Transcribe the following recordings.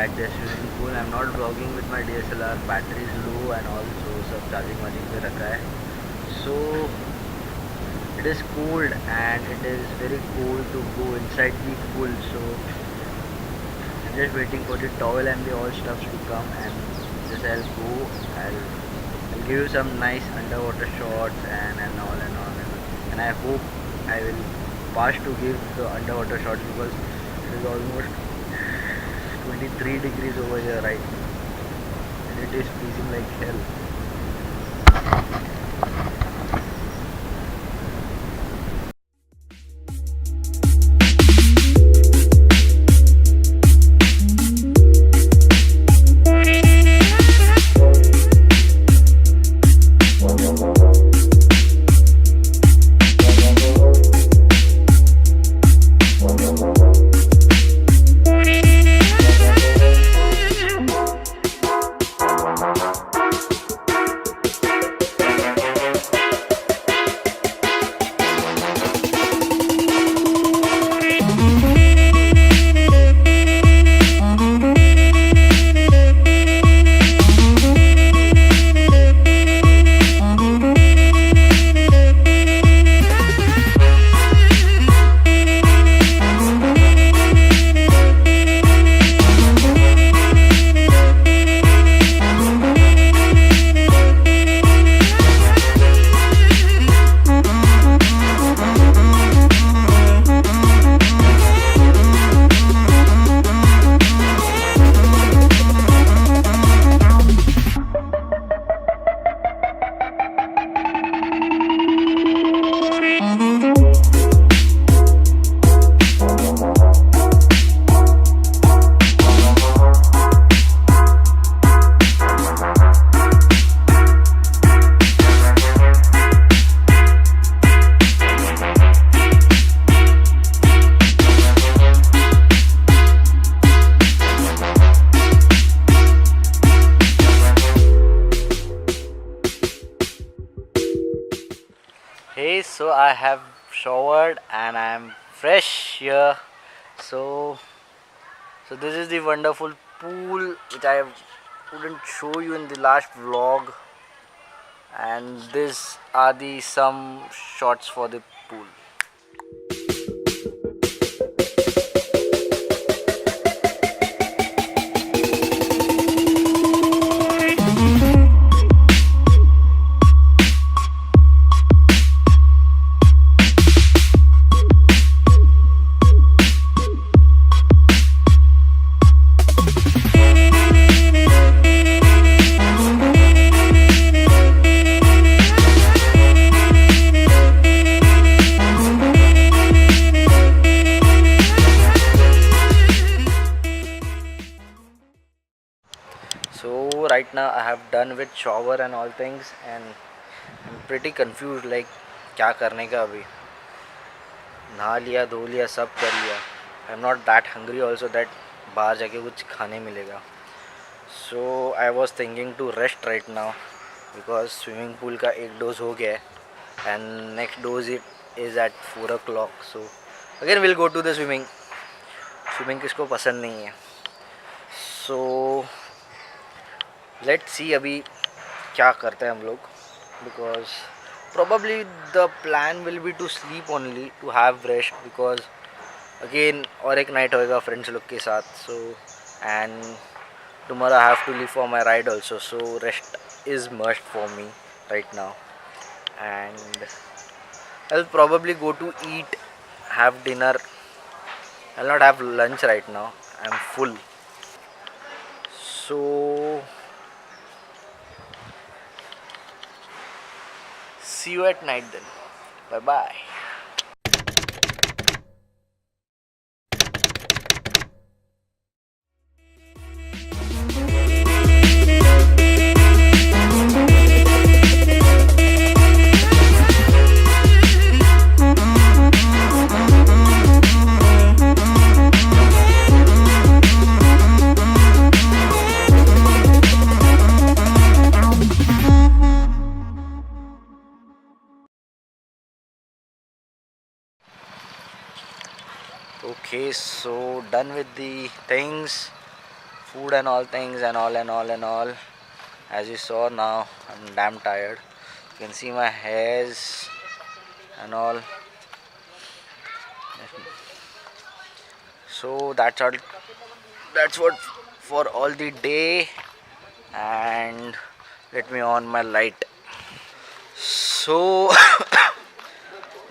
at the swimming pool. I'm not vlogging with my DSLR. Battery is low and also सब charging वार्जिंग पे रखा है. So it is cold and it is very cold to go inside the pool. So I'm just waiting for the towel and the all stuffs to come, and just I'll go. I'll give you some nice underwater shots and all and all and I hope I will pass to give the underwater shots because it is almost 23 degrees over here right now and it is freezing like hell. Hey, so I have showered and I am fresh here. So this is the wonderful pool which I couldn't show you in the last vlog, and these are the some shots for the pool. So right now I have done with shower and all things and I'm pretty confused like क्या करने का अभी. नहा लिया, धो लिया, सब कर लिया. I'm not that hungry also that बाहर जाके कुछ खाने मिलेगा. So I was thinking to rest right now because swimming pool का एक dose हो गया है and next dose it is at 4 o'clock. So again we'll go to the swimming. Swimming किसको पसंद नहीं है. So let's see अभी क्या करते हैं हम लोग, because probably the plan will be to sleep only, to have rest, because again और एक night होएगा friends लोग के साथ. So and tomorrow I have to leave for my ride also, so rest is must for me right now. And I'll probably go to eat, have dinner. I'll not have lunch right now, I'm full. So see you at night then. Bye bye. Okay, so done with the things. food and all things and all. As you saw, now I'm damn tired. You can see my hairs and all. So that's all. That's what for all the day. And let me on my light. So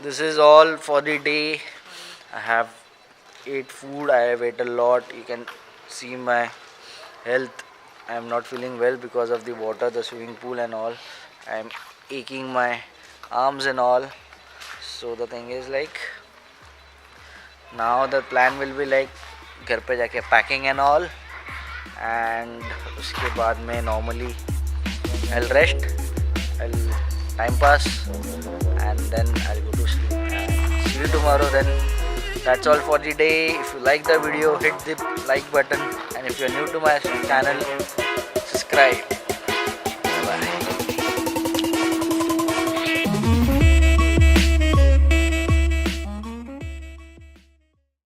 this is all for the day. I have ate food. I have ate a lot. You can see my health. I am not feeling well because of the water, the swimming pool and all. I am aching my arms and all. So the thing is like, now the plan will be like घर पे जाके packing and all, and उसके बाद में normally I'll rest, I'll time pass, and then I'll go to sleep and see you tomorrow then. That's all for the day. If you like the video, hit the like button, and if you're new to my channel, subscribe.